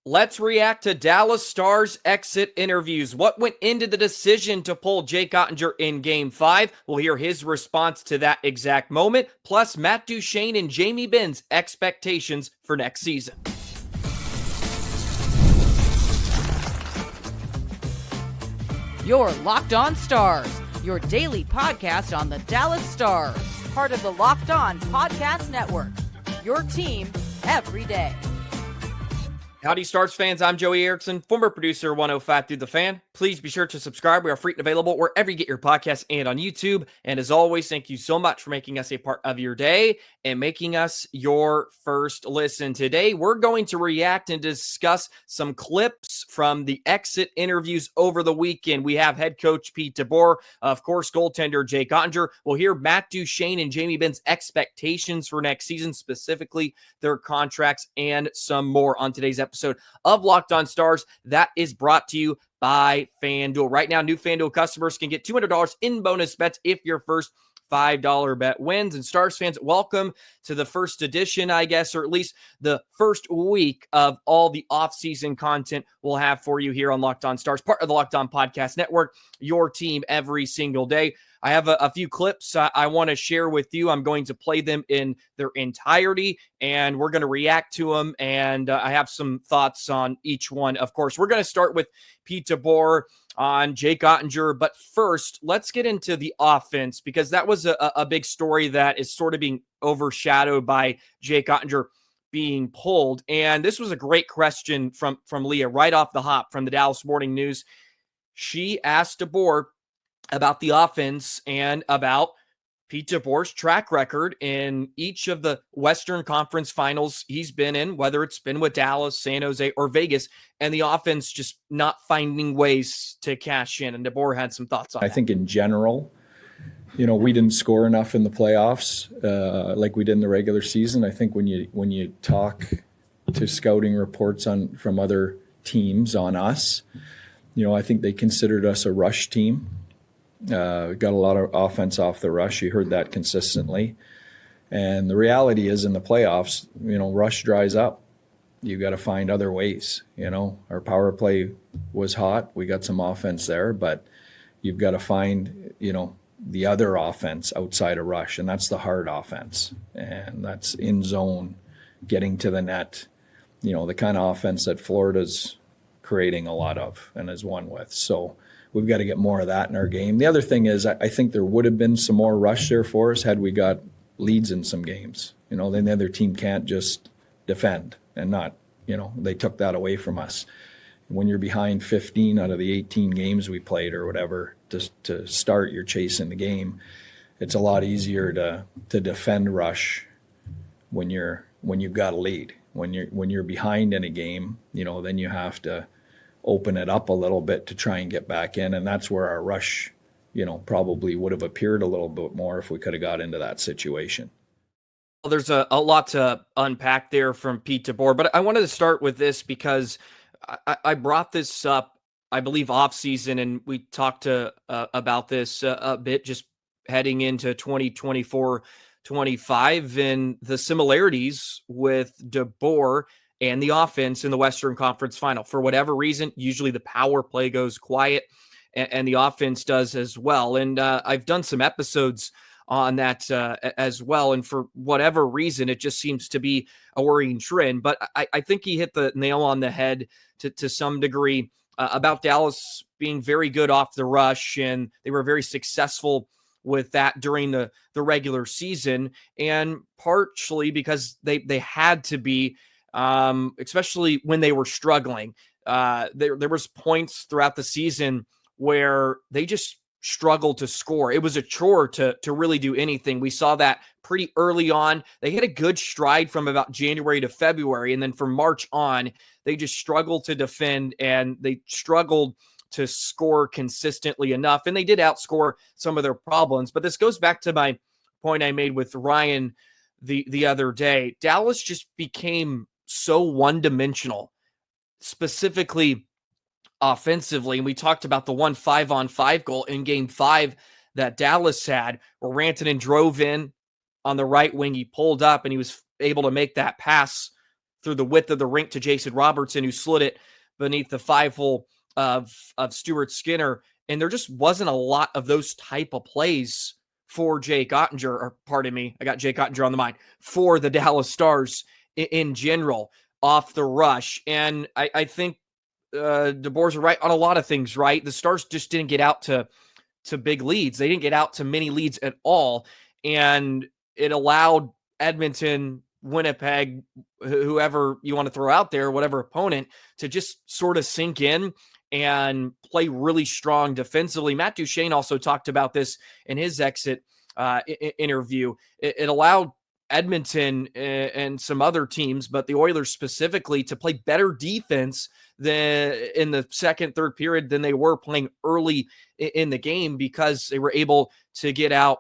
Let's react to Dallas Stars exit interviews. What went into the decision to pull Jake Oettinger in Game 5? We'll hear his response to that exact moment, plus Matt Duchene and Jamie Benn's expectations for next season. You're Locked On Stars, your daily podcast on the Dallas Stars, part of the Locked On Podcast Network, your team every day. Howdy, Stars fans. I'm Joey Erickson, former producer 105 through the Fan. Please be sure to subscribe. We are free and available wherever you get your podcasts and on YouTube. And as always, thank you so much for making us a part of your day and making us your first listen. Today, we're going to react and discuss some clips from the exit interviews over the weekend. We have head coach Pete DeBoer, of course, goaltender Jake Oettinger. We'll hear Matt Duchene and Jamie Benn's expectations for next season, specifically their contracts and some more on today's episode of Locked On Stars. That is brought to you by FanDuel. Right now, new FanDuel customers can get $200 in bonus bets if your first $5 bet wins. And Stars fans, welcome to the first edition, I guess, or at least the first week of all the off-season content we'll have for you here on Locked On Stars, part of the Locked On Podcast Network, your team every single day. I have a few clips I want to share with you. I'm going to play them in their entirety, and we're going to react to them, and I have some thoughts on each one. Of course, we're going to start with Pete DeBoer on Jake Oettinger, but first, let's get into the offense, because that was a big story that is sort of being overshadowed by Jake Oettinger being pulled, and this was a great question from Leah right off the hop from the Dallas Morning News. She asked DeBoer about the offense and about Pete DeBoer's track record in each of the Western Conference finals he's been in, whether it's been with Dallas, San Jose, or Vegas, and the offense just not finding ways to cash in. And DeBoer had some thoughts on that. I think in general, we didn't score enough in the playoffs like we did in the regular season. I think when you talk to scouting reports from other teams on us, I think they considered us a rush team. Got a lot of offense off the rush. You heard that consistently. And the reality is in the playoffs, rush dries up. You got to find other ways. Our power play was hot. We got some offense there, but you've got to find, the other offense outside of rush. And that's the hard offense. And that's in zone, getting to the net, the kind of offense that Florida's creating a lot of and has won with. So we've got to get more of that in our game. The other thing is I think there would have been some more rush there for us had we got leads in some games. Then the other team can't just defend and not, they took that away from us. When you're behind 15 out of the 18 games we played or whatever to start, you're chasing the game. It's a lot easier to defend rush when you've got a lead. When you're behind in a game, then you have to open it up a little bit to try and get back in. And that's where our rush, probably would have appeared a little bit more if we could have got into that situation. Well, there's a lot to unpack there from Pete DeBoer, but I wanted to start with this because I brought this up, I believe, off season, and we talked about this a bit just heading into 2024-25 and the similarities with DeBoer and the offense in the Western Conference Final. For whatever reason, usually the power play goes quiet, and the offense does as well. And I've done some episodes on that as well. And for whatever reason, it just seems to be a worrying trend. But I think he hit the nail on the head to some degree about Dallas being very good off the rush, and they were very successful with that during the regular season, and partially because they had to be, especially when they were struggling. There was points throughout the season where they just struggled to score. It was a chore to really do anything. We saw that pretty early on. They hit a good stride from about January to February, and then from March on, they just struggled to defend, and they struggled to score consistently enough, and they did outscore some of their problems. But this goes back to my point I made with Ryan the other day. Dallas just became so one-dimensional, specifically offensively. And we talked about the 1 5-on-5 goal in Game 5 that Dallas had, where Rantanen drove in on the right wing. He pulled up and he was able to make that pass through the width of the rink to Jason Robertson, who slid it beneath the 5-hole of Stuart Skinner. And there just wasn't a lot of those type of plays for Jake Oettinger, or pardon me, I got Jake Oettinger on the mind, for the Dallas Stars in general off the rush. And I think DeBoers are right on a lot of things, right? The Stars just didn't get out to big leads. They didn't get out to many leads at all. And it allowed Edmonton, Winnipeg, whoever you want to throw out there, whatever opponent, to just sort of sink in and play really strong defensively. Matt Duchene also talked about this in his exit interview. It allowed Edmonton and some other teams, but the Oilers specifically, to play better defense than in the second, third period than they were playing early in the game, because they were able to get out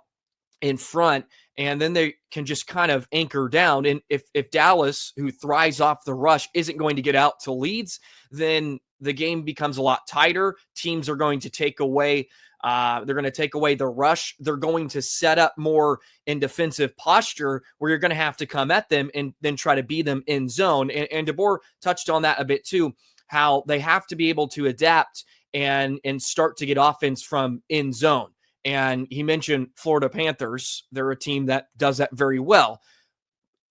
in front, and then they can just kind of anchor down. And if Dallas, who thrives off the rush, isn't going to get out to leads, then the game becomes a lot tighter. Teams are going to take away they're going to take away the rush. They're going to set up more in defensive posture, where you're going to have to come at them and then try to beat them in zone. And DeBoer touched on that a bit too, how they have to be able to adapt and start to get offense from in zone. And he mentioned Florida Panthers. They're a team that does that very well.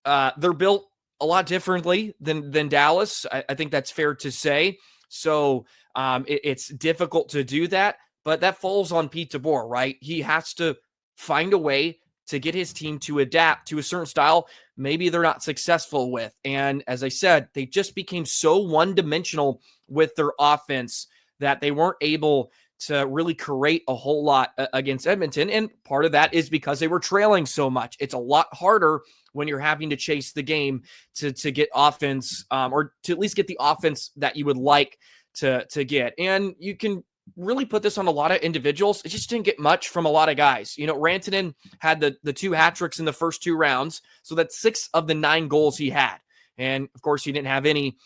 They're built a lot differently than Dallas. I think that's fair to say. So it's difficult to do that, but that falls on Pete DeBoer, right? He has to find a way to get his team to adapt to a certain style maybe they're not successful with. And as I said, they just became so one-dimensional with their offense that they weren't able to really create a whole lot against Edmonton. And part of that is because they were trailing so much. It's a lot harder when you're having to chase the game to get offense, or to at least get the offense that you would like to get. And you can really put this on a lot of individuals. It just didn't get much from a lot of guys. You know, Rantanen had the 2 hat tricks in the first 2 rounds. So that's 6 of the 9 goals he had. And of course he didn't have any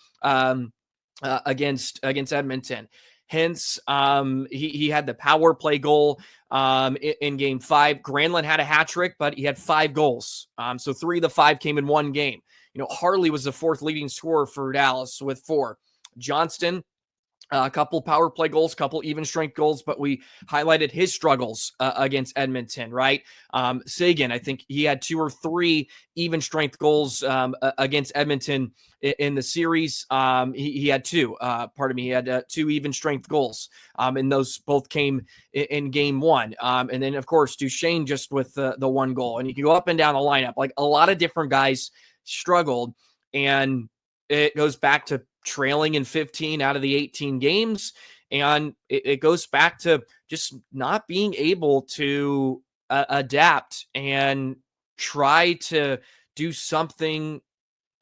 against Edmonton. Hence, he had the power play goal in game 5. Granlund had a hat trick, but he had 5 goals. So 3 of the 5 came in one game. You know, Harley was the 4th leading scorer for Dallas with 4. Johnston, a couple power play goals, couple even strength goals, but we highlighted his struggles against Edmonton, right? Sagan, I think he had 2 or 3 even strength goals against Edmonton in the series. He had 2, he had 2 even strength goals. And those both came in game 1. And then of course, Duchene just with the 1 goal, and you can go up and down the lineup. Like, a lot of different guys struggled, and it goes back to trailing in 15 out of the 18 games. And it goes back to just not being able to adapt and try to do something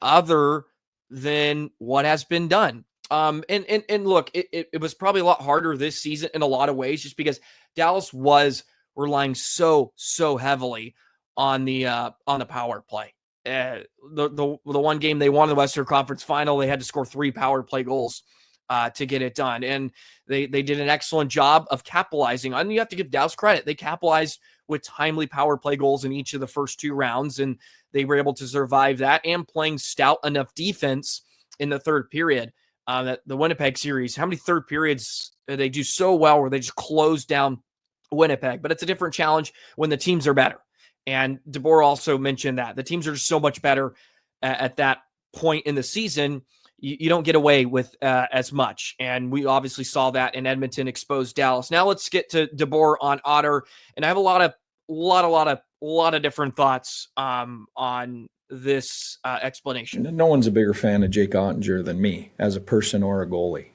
other than what has been done. And look, it was probably a lot harder this season in a lot of ways, just because Dallas was relying so heavily on the power play. The one game they won the Western Conference Final, they had to score 3 power play goals to get it done. And they did an excellent job of capitalizing on. You have to give Dallas credit. They capitalized with timely power play goals in each of the first 2 rounds, and they were able to survive that, and playing stout enough defense in the third period. That the Winnipeg series, how many third periods they do so well where they just close down Winnipeg? But it's a different challenge when the teams are better. And DeBoer also mentioned that the teams are just so much better at that point in the season. You don't get away with as much. And we obviously saw that in Edmonton exposed Dallas. Now let's get to DeBoer on Otter. And I have a lot of different thoughts on this explanation. No one's a bigger fan of Jake Oettinger than me as a person or a goalie.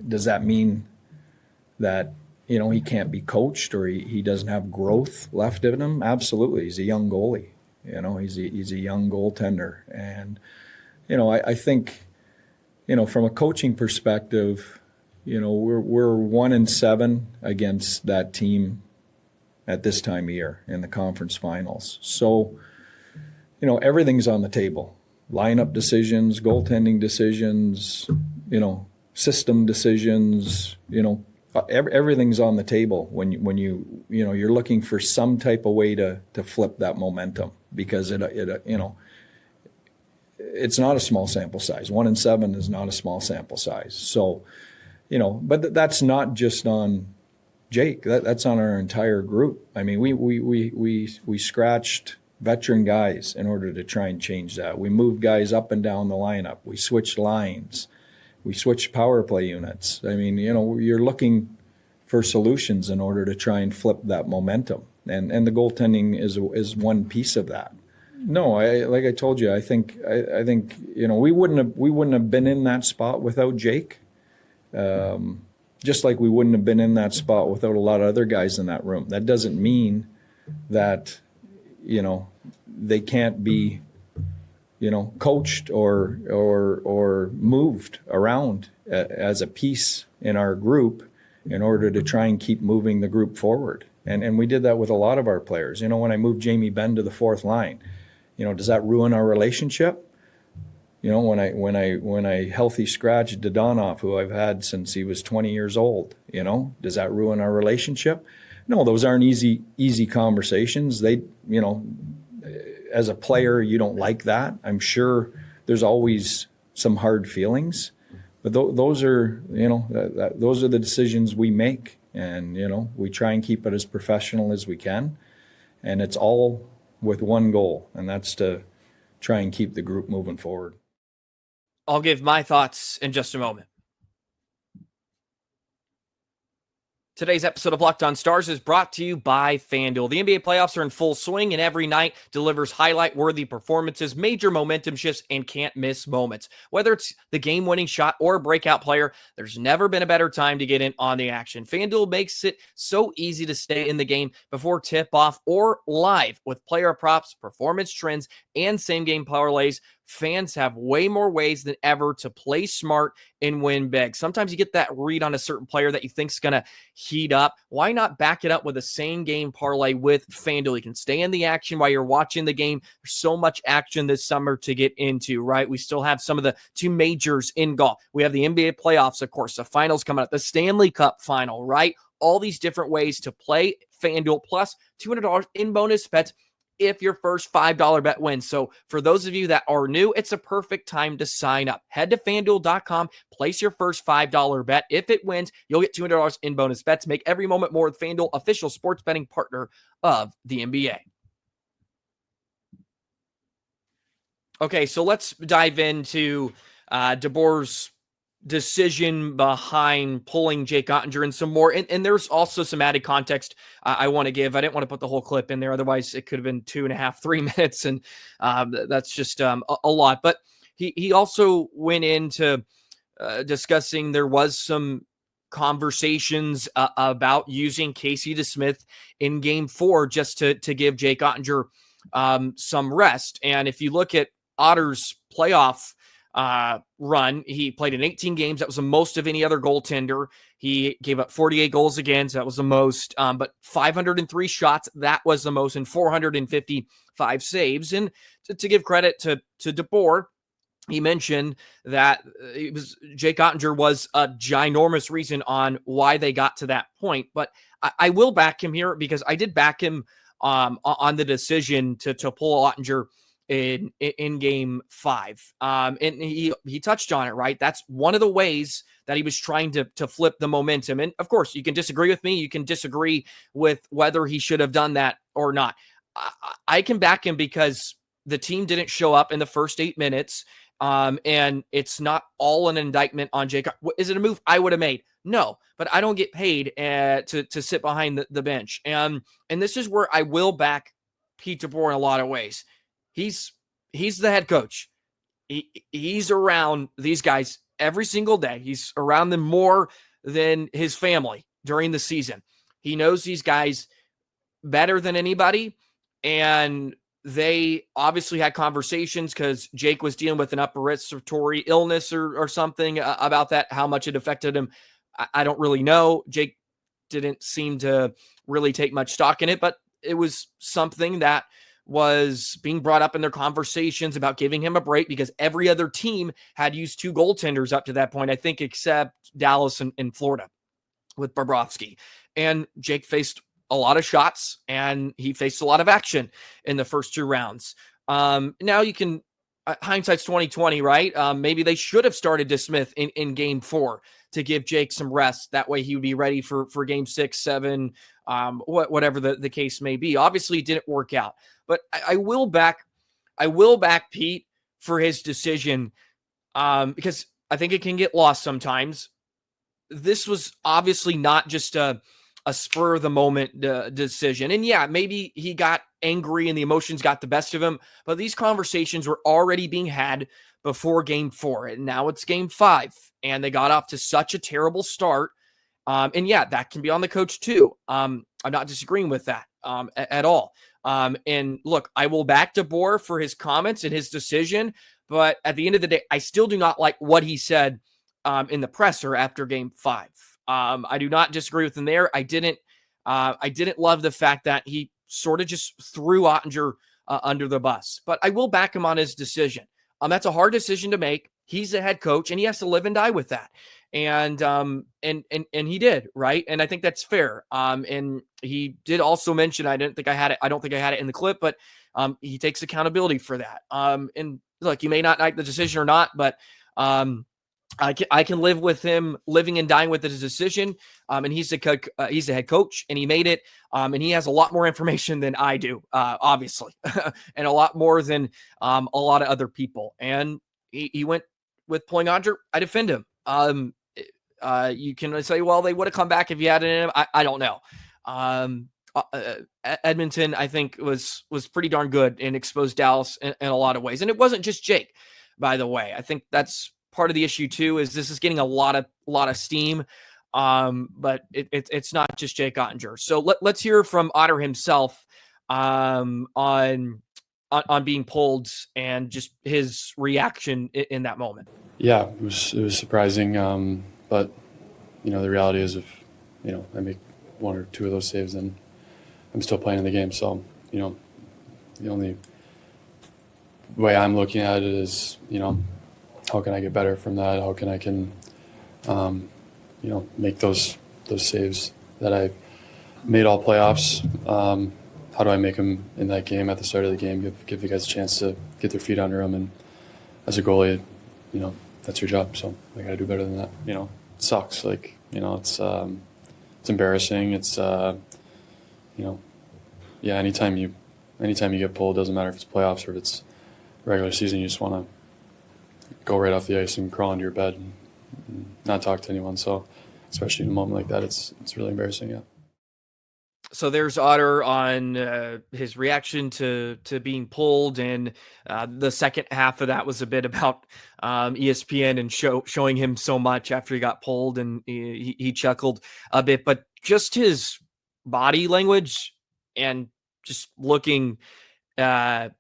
Does that mean that, you know, he can't be coached, or he doesn't have growth left in him? Absolutely. He's a young goalie. You know, he's a young goaltender. And, you know, I think, you know, from a coaching perspective, you know, we're 1-7 against that team at this time of year in the conference finals. So, you know, everything's on the table. Lineup decisions, goaltending decisions, you know, system decisions, you know, everything's on the table when you know, you're looking for some type of way to flip that momentum, because it you know, it's not a small sample size. 1 in 7 is not a small sample size. So, but that's not just on Jake. That's on our entire group. I mean, we scratched veteran guys in order to try and change that. We moved guys up and down the lineup. We switched lines. We switched power play units. I mean, you're looking for solutions in order to try and flip that momentum. And the goaltending is one piece of that. No, like I told you, I think we wouldn't have been in that spot without Jake. Just like we wouldn't have been in that spot without a lot of other guys in that room. That doesn't mean that they can't be coached or moved around as a piece in our group in order to try and keep moving the group forward. And we did that with a lot of our players. When I moved Jamie Benn to the fourth line, does that ruin our relationship? When I healthy scratched Dodonov, who I've had since he was 20 years old, does that ruin our relationship? No, those aren't easy conversations. They, as a player, you don't like that. I'm sure there's always some hard feelings, but those are the decisions we make, and we try and keep it as professional as we can, and it's all with one goal, and that's to try and keep the group moving forward. I'll give my thoughts in just a moment. Today's episode of Locked On Stars is brought to you by FanDuel. The NBA playoffs are in full swing, and every night delivers highlight-worthy performances, major momentum shifts, and can't-miss moments. Whether it's the game-winning shot or a breakout player, there's never been a better time to get in on the action. FanDuel makes it so easy to stay in the game before tip-off or live with player props, performance trends, and same-game parlays. Fans have way more ways than ever to play smart and win big. Sometimes you get that read on a certain player that you think is going to heat up. Why not back it up with a same game parlay with FanDuel? You can stay in the action while you're watching the game. There's so much action this summer to get into, right? We still have some of the 2 majors in golf. We have the NBA playoffs, of course, the finals coming up, the Stanley Cup final, right? All these different ways to play FanDuel, plus $200 in bonus bets if your first $5 bet wins. So for those of you that are new, it's a perfect time to sign up. Head to FanDuel.com, place your first $5 bet. If it wins, you'll get $200 in bonus bets. Make every moment more with FanDuel, official sports betting partner of the NBA. Okay, so let's dive into DeBoer's decision behind pulling Jake Oettinger and some more. And there's also some added context I want to give. I didn't want to put the whole clip in there. Otherwise, it could have been 2.5, 3 minutes. And that's just a lot. But he also went into discussing there was some conversations about using Casey DeSmith in Game 4 just to give Jake Oettinger some rest. And if you look at Otter's playoff run, he played in 18 games. That was the most of any other goaltender. He gave up 48 goals against. That was the most, but 503 shots. That was the most, and 455 saves. And to give credit to DeBoer, he mentioned that Jake Oettinger was a ginormous reason on why they got to that point. But I will back him here, because I did back him on the decision to pull Oettinger in Game 5. And he touched on it, right? That's one of the ways that he was trying to flip the momentum. And of course, you can disagree with me. You can disagree with whether he should have done that or not. I can back him because the team didn't show up in the first 8 minutes. And it's not all an indictment on Jake. Is it a move I would have made? No, but I don't get paid to sit behind the bench. And this is where I will back Pete DeBoer in a lot of ways. He's the head coach. He's around these guys every single day. He's around them more than his family during the season. He knows these guys better than anybody, and they obviously had conversations because Jake was dealing with an upper respiratory illness or something about that, how much it affected him. I don't really know. Jake didn't seem to really take much stock in it, but it was something that was being brought up in their conversations about giving him a break, because every other team had used 2 goaltenders up to that point, I think, except Dallas and Florida with Bobrovsky. And Jake faced a lot of shots, and he faced a lot of action in the first 2 rounds. Now you can hindsight's 2020, right? Maybe they should have started DeSmith in game 4 to give Jake some rest. That way he would be ready for game 6, 7, whatever the case may be. Obviously it didn't work out, but I will back Pete for his decision, because I think it can get lost sometimes. This was obviously not just a spur of the moment decision. And yeah, maybe he got angry and the emotions got the best of him, but these conversations were already being had before game 4. And now it's game 5 and they got off to such a terrible start. And yeah, that can be on the coach too. I'm not disagreeing with that at all. And look, I will back DeBoer for his comments and his decision, but at the end of the day, I still do not like what he said in the presser after game 5. I do not disagree with him there. I didn't love the fact that he sort of just threw Oettinger under the bus, but I will back him on his decision. That's a hard decision to make. He's the head coach and he has to live and die with that. And he did, right. And I think that's fair. And he did also mention, I don't think I had it in the clip, but he takes accountability for that. And look, you may not like the decision or not, but I can live with him living and dying with his decision. And he's the head coach and he made it. And he has a lot more information than I do, obviously, and a lot more than a lot of other people. And he went with pulling Otter. I defend him. You can say, well, they would have come back if you had it in him. I don't know. Edmonton, I think, was pretty darn good and exposed Dallas in a lot of ways. And it wasn't just Jake, by the way. I think that's part of the issue too, is this is getting a lot of steam. But it's not just Jake Oettinger. So let's hear from Otter himself on being pulled and just his reaction in that moment. Yeah, it was surprising. But the reality is, if I make 1 or 2 of those saves, then I'm still playing in the game. So the only way I'm looking at it is how can I get better from that? How can I make those saves that I've made all playoffs? How do I make them in that game at the start of the game? Give the guys a chance to get their feet under them. And as a goalie, that's your job. So I got to do better than that. It sucks. It's embarrassing. It's anytime you get pulled, doesn't matter if it's playoffs or if it's regular season, you just want to go right off the ice and crawl into your bed and not talk to anyone. So especially in a moment like that, it's really embarrassing. Yeah. So there's Otter on his reaction to being pulled, and the second half of that was a bit about ESPN and showing him so much after he got pulled, and he chuckled a bit. But just his body language and just looking at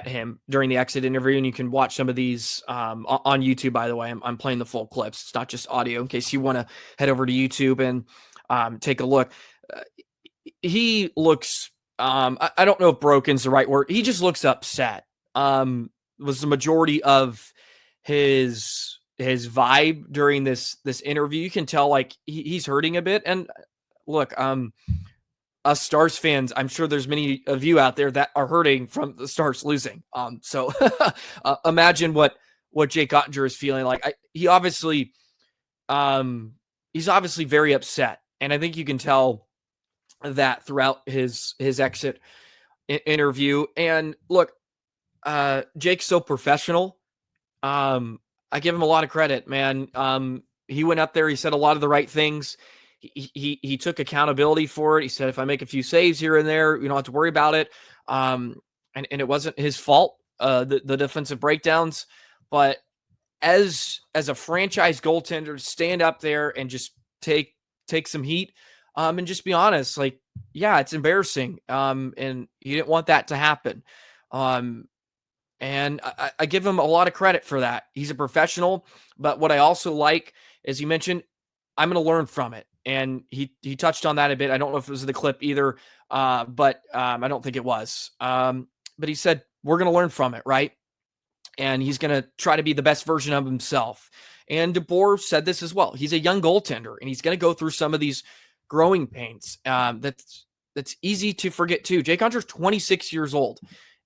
him during the exit interview, and you can watch some of these on YouTube. By the way, I'm playing the full clips. It's not just audio. In case you want to head over to YouTube and take a look. He looks, I don't know if broken's the right word. He just looks upset. Was the majority of his vibe during this interview. You can tell like he's hurting a bit. And look, us Stars fans, I'm sure there's many of you out there that are hurting from the Stars losing. So imagine what Jake Oettinger is feeling like. He's obviously very upset. And I think you can tell that throughout his exit interview. And look, Jake's so professional. I give him a lot of credit, man. He went up there. He said a lot of the right things. He took accountability for it. He said, if I make a few saves here and there, you don't have to worry about it. And it wasn't his fault, the defensive breakdowns. But as a franchise goaltender, stand up there and just take some heat. And just be honest, like, yeah, it's embarrassing. And you didn't want that to happen. And I give him a lot of credit for that. He's a professional, but what I also like, as you mentioned, I'm going to learn from it. And he touched on that a bit. I don't know if it was the clip either, but I don't think it was. But he said, we're going to learn from it, right? And he's going to try to be the best version of himself. And DeBoer said this as well. He's a young goaltender, and he's going to go through some of these growing pains. That's easy to forget too. Jake Oettinger's 26 years old,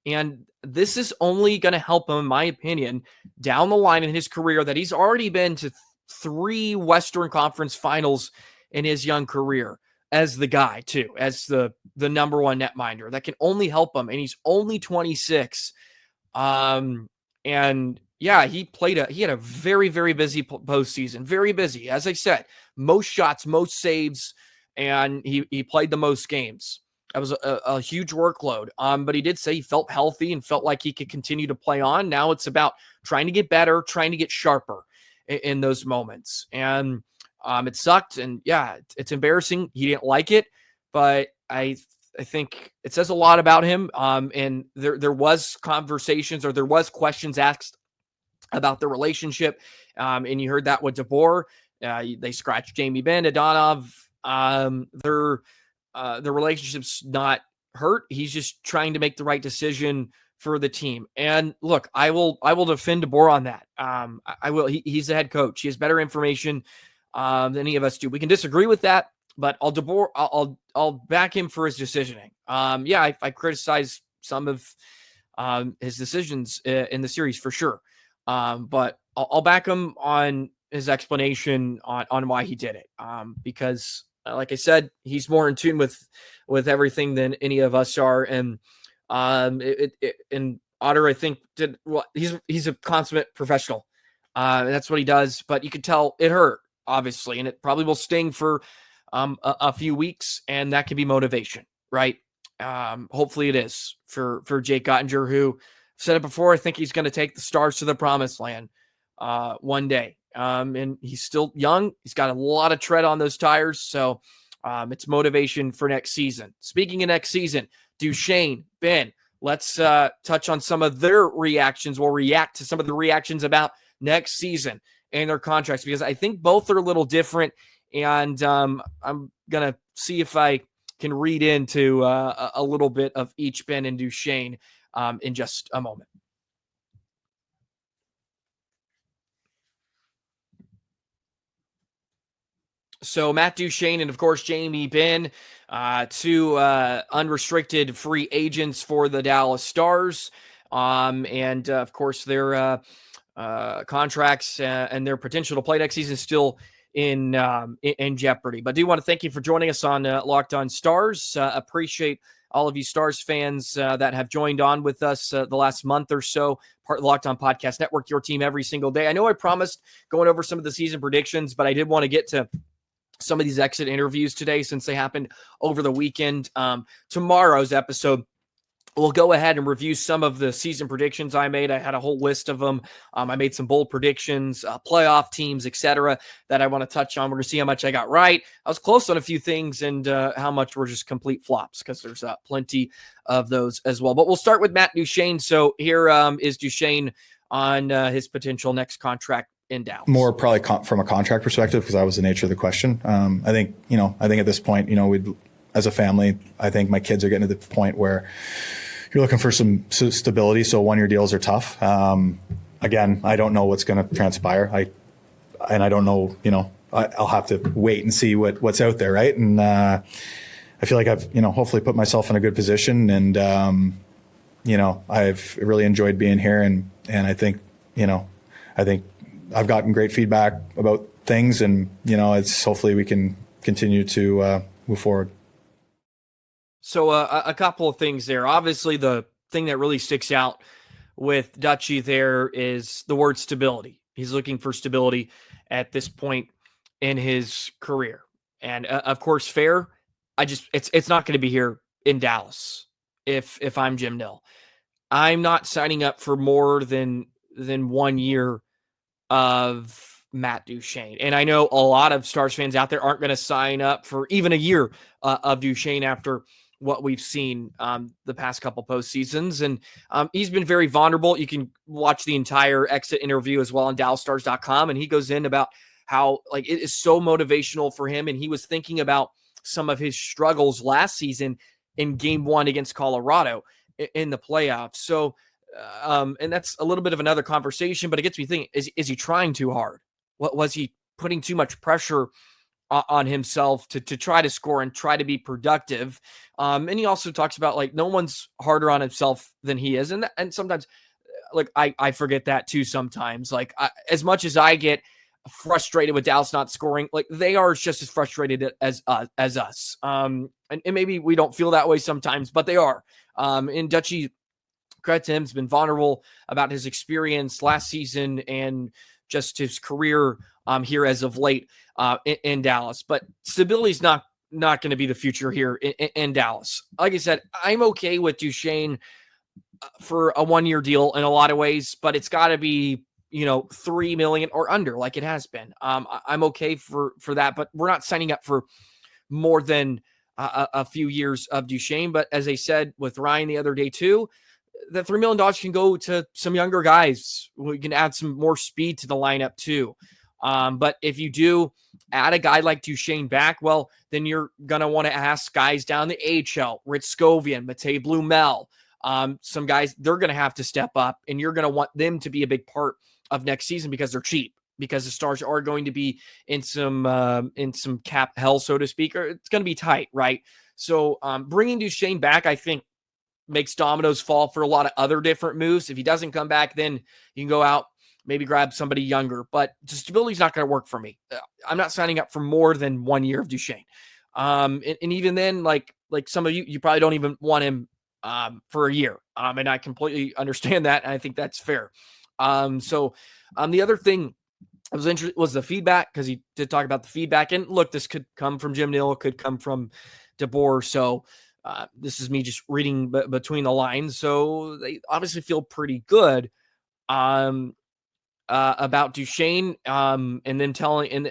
And this is only going to help him, in my opinion, down the line in his career, that he's already been to 3 Western Conference finals in his young career as the guy too, as the number one netminder. That can only help him. And he's only 26. And yeah, he had a very, very busy postseason, very busy. As I said, most shots, most saves, and he played the most games. That was a huge workload. But he did say he felt healthy and felt like he could continue to play on. Now it's about trying to get better, trying to get sharper in those moments. And it sucked. And yeah, it's embarrassing. He didn't like it, but I think it says a lot about him. And there was conversations, or there was questions asked about the relationship. And you heard that with DeBoer. They scratched Jamie Benn, Adonov. The relationship's not hurt. He's just trying to make the right decision for the team. And look, I will defend DeBoer on that. I will. He's the head coach. He has better information than any of us do. We can disagree with that, but I'll back him for his decisioning. I criticize some of his decisions in the series for sure. But I'll back him on his explanation on why he did it. Because like I said, he's more in tune with everything than any of us are. And and Otter, I think, did well. He's a consummate professional. That's what he does. But you could tell it hurt, obviously, and it probably will sting for a few weeks, and that can be motivation, right? Hopefully it is for Jake Oettinger, who said it before. I think he's going to take the Stars to the promised land one day. And he's still young. He's got a lot of tread on those tires. So it's motivation for next season. Speaking of next season, Duchene, Benn, let's touch on some of their reactions. We'll react to some of the reactions about next season and their contracts, because I think both are a little different. And I'm going to see if I can read into a little bit of each Benn and Duchene in just a moment. So Matt Duchene and, of course, Jamie Benn, 2 unrestricted free agents for the Dallas Stars. And, of course, their contracts and their potential to play next season still in jeopardy. But I do want to thank you for joining us on Locked On Stars. Appreciate all of you Stars fans that have joined on with us the last month or so, part of the Locked On Podcast Network, your team every single day. I know I promised going over some of the season predictions, but I did want to get to some of these exit interviews today since they happened over the weekend. Tomorrow's episode, we'll go ahead and review some of the season predictions I made. I had a whole list of them. I made some bold predictions, playoff teams, etc., that I want to touch on. We're going to see how much I got right. I was close on a few things, and how much were just complete flops, because there's plenty of those as well. But we'll start with Matt Duchene. So here is Duchene on his potential next contract in Dallas. More probably from a contract perspective, because that was the nature of the question. I think at this point, we'd, as a family, I think my kids are getting to the point where you're looking for some stability. So 1-year deals are tough. Again, I don't know what's going to transpire. I don't know, I'll have to wait and see what's out there. Right. And, I feel like I've, hopefully put myself in a good position, and, I've really enjoyed being here. And I think I've gotten great feedback about things, and, it's hopefully we can continue to move forward. So a couple of things there. Obviously, the thing that really sticks out with Dutchie there is the word stability. He's looking for stability at this point in his career. And of course, fair. It's not going to be here in Dallas if I'm Jim Nill. I'm not signing up for more than 1 year of Matt Duchene. And I know a lot of Stars fans out there aren't going to sign up for even a year of Duchene after what we've seen the past couple postseasons. And he's been very vulnerable. You can watch the entire exit interview as well on DallasStars.com. And he goes in about how it is so motivational for him. And he was thinking about some of his struggles last season in Game 1 against Colorado in the playoffs. So, and that's a little bit of another conversation, but it gets me thinking, is he trying too hard? Was he putting too much pressure on himself to try to score and try to be productive. And he also talks about like no one's harder on himself than he is. And sometimes like I forget that too sometimes. Like as much as I get frustrated with Dallas not scoring, like they are just as frustrated as us. And maybe we don't feel that way sometimes, but they are. And Dutchie, credit to him, has been vulnerable about his experience last season and just his career here as of late in Dallas. But stability is not going to be the future here in Dallas. Like I said, I'm okay with Duchene for a 1-year deal in a lot of ways, but it's got to be, $3 million or under like it has been. I'm okay for that, but we're not signing up for more than a few years of Duchene. But as I said with Ryan the other day too, the $3 million can go to some younger guys. We can add some more speed to the lineup too. But if you do add a guy like Duchene back, well, then you're going to want to ask guys down the AHL, Rich Scovian, Matej Blumel, some guys, they're going to have to step up, and you're going to want them to be a big part of next season because they're cheap, because the Stars are going to be in some cap hell, so to speak, or it's going to be tight, right? So bringing Duchene back, I think, makes dominoes fall for a lot of other different moves. If he doesn't come back, then you can go out, maybe grab somebody younger, but the stability is not going to work for me. I'm not signing up for more than 1 year of Duchene. And even then, like some of you probably don't even want him for a year. And I completely understand that. And I think that's fair. So the other thing was the feedback, because he did talk about the feedback. And look, this could come from Jim Nill, could come from DeBoer. So this is me just reading between the lines. So they obviously feel pretty good about Duchene, and then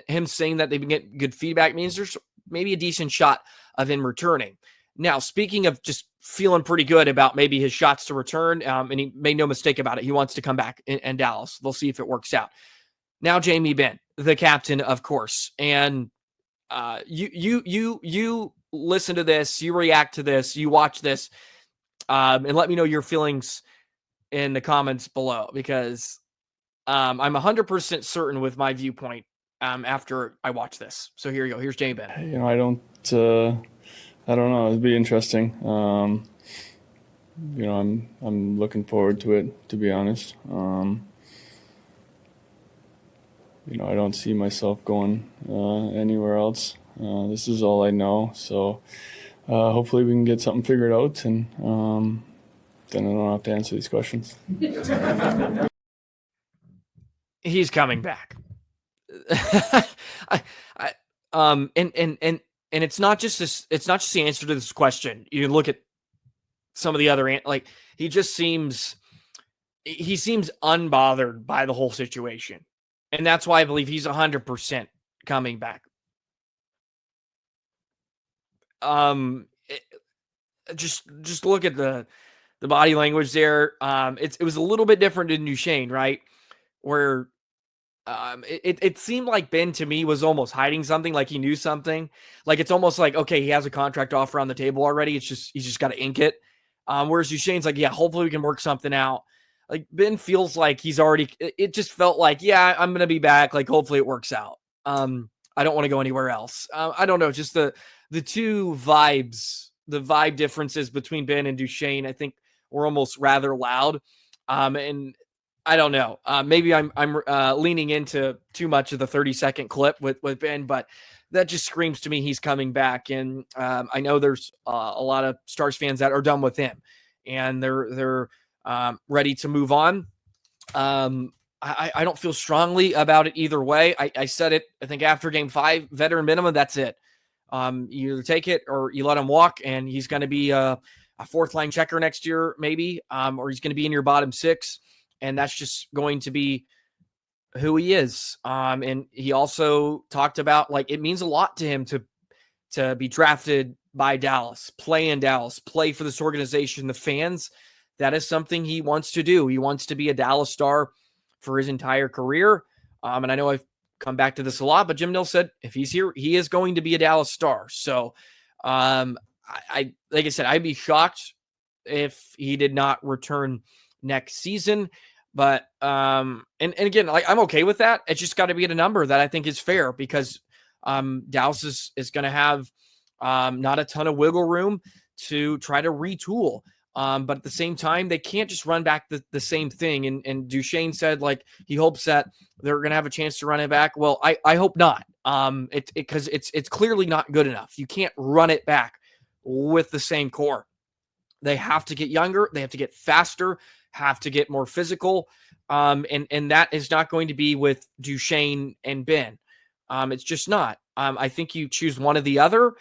him saying that they've been getting good feedback means there's maybe a decent shot of him returning. Now, speaking of just feeling pretty good about maybe his shots to return, and he made no mistake about it, he wants to come back in Dallas. They'll see if it works out. Now, Jamie Benn, the captain, of course, and you listen to this, you react to this, you watch this, and let me know your feelings in the comments below, because I'm 100% certain with my viewpoint after I watch this. So here you go. Here's Jamie Benn. I don't know. It'd be interesting. I'm looking forward to it, to be honest. I don't see myself going anywhere else. This is all I know. So hopefully we can get something figured out, and then I don't have to answer these questions. He's coming back. And it's not just this. It's not just the answer to this question. You look at some of the other, like he seems unbothered by the whole situation, and that's why I believe he's 100% coming back. Just look at the body language there. It was a little bit different in Duchene, right? Where it seemed like Ben to me was almost hiding something, like he knew something. Like it's almost like, okay, he has a contract offer on the table already. He's just got to ink it. Whereas Duchene's like, yeah, hopefully we can work something out. Like Ben feels like he's already. It just felt like, yeah, I'm gonna be back. Like hopefully it works out. I don't want to go anywhere else. I don't know. Just the two vibes, the vibe differences between Ben and Duchene, I think were almost rather loud. And I don't know. Maybe I'm leaning into too much of the 30-second clip with Ben, but that just screams to me he's coming back. And I know there's a lot of Stars fans that are done with him, and they're ready to move on. I don't feel strongly about it either way. I said it, I think, after Game 5, veteran minimum, that's it. You either take it or you let him walk, and he's going to be a fourth-line checker next year, maybe, or he's going to be in your bottom six. And that's just going to be who he is. And he also talked about, like, it means a lot to him to be drafted by Dallas, play in Dallas, play for this organization, the fans. That is something he wants to do. He wants to be a Dallas Star for his entire career. And I know I've come back to this a lot, but Jim Nill said if he's here, he is going to be a Dallas Star. So I like I said, I'd be shocked if he did not return next season. But and again, like, I'm okay with that. It's just got to be at a number that I think is fair, because Dallas is going to have not a ton of wiggle room to try to retool. But at the same time, they can't just run back the same thing. And Duchene said, like, he hopes that they're going to have a chance to run it back. Well, I hope not. Because it's clearly not good enough. You can't run it back with the same core. They have to get younger. They have to get faster, have to get more physical. And that is not going to be with Duchene and Benn. It's just not. I think you choose one or the other.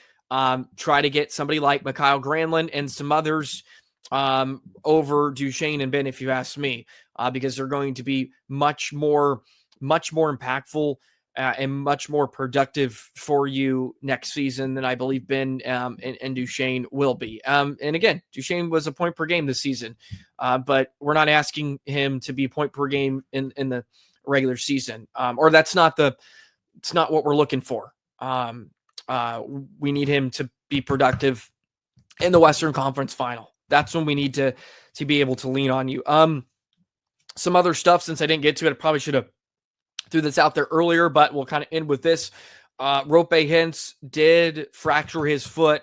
Try to get somebody like Mikael Granlund and some others over Duchene and Benn, if you ask me, because they're going to be much more impactful and much more productive for you next season than I believe Benn and Duchene will be. And again, Duchene was a point per game this season, but we're not asking him to be point per game in the regular season, or it's not what we're looking for. We need him to be productive in the Western Conference Final. That's when we need to be able to lean on you. Some other stuff, since I didn't get to it, I probably should have threw this out there earlier, but we'll kind of end with this. Rope Hintz did fracture his foot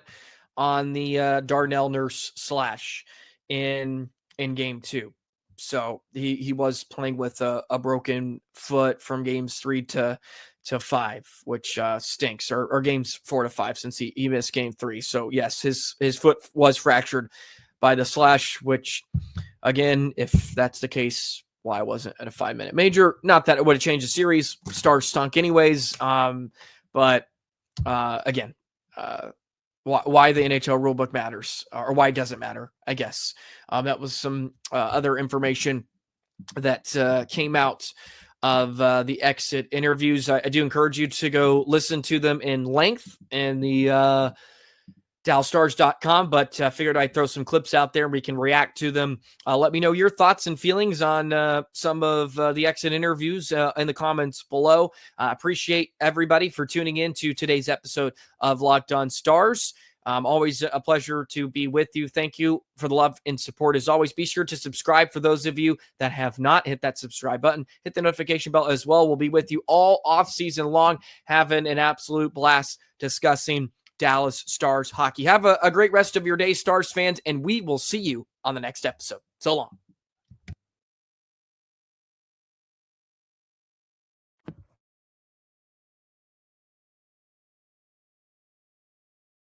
on the Darnell Nurse slash in game 2. So he was playing with a broken foot from games 3 to 5, which stinks, or games 4 to 5, since he missed game 3. So yes, his foot was fractured by the slash, which, again, if that's the case, why wasn't at a 5-minute major? Not that it would have changed the series. Stars stunk anyways. But again, why the NHL rulebook matters, or why it doesn't matter, I guess. That was some other information that came out of the exit interviews. I do encourage you to go listen to them in length in the DallasStars.com, but figured I'd throw some clips out there and we can react to them. Let me know your thoughts and feelings on some of the exit interviews in the comments below. Appreciate everybody for tuning in to today's episode of Locked On Stars. Always a pleasure to be with you. Thank you for the love and support. As always, be sure to subscribe for those of you that have not. Hit that subscribe button. Hit the notification bell as well. We'll be with you all off season long, having an absolute blast discussing Dallas Stars hockey. Have a great rest of your day, Stars fans, and we will see you on the next episode. So long.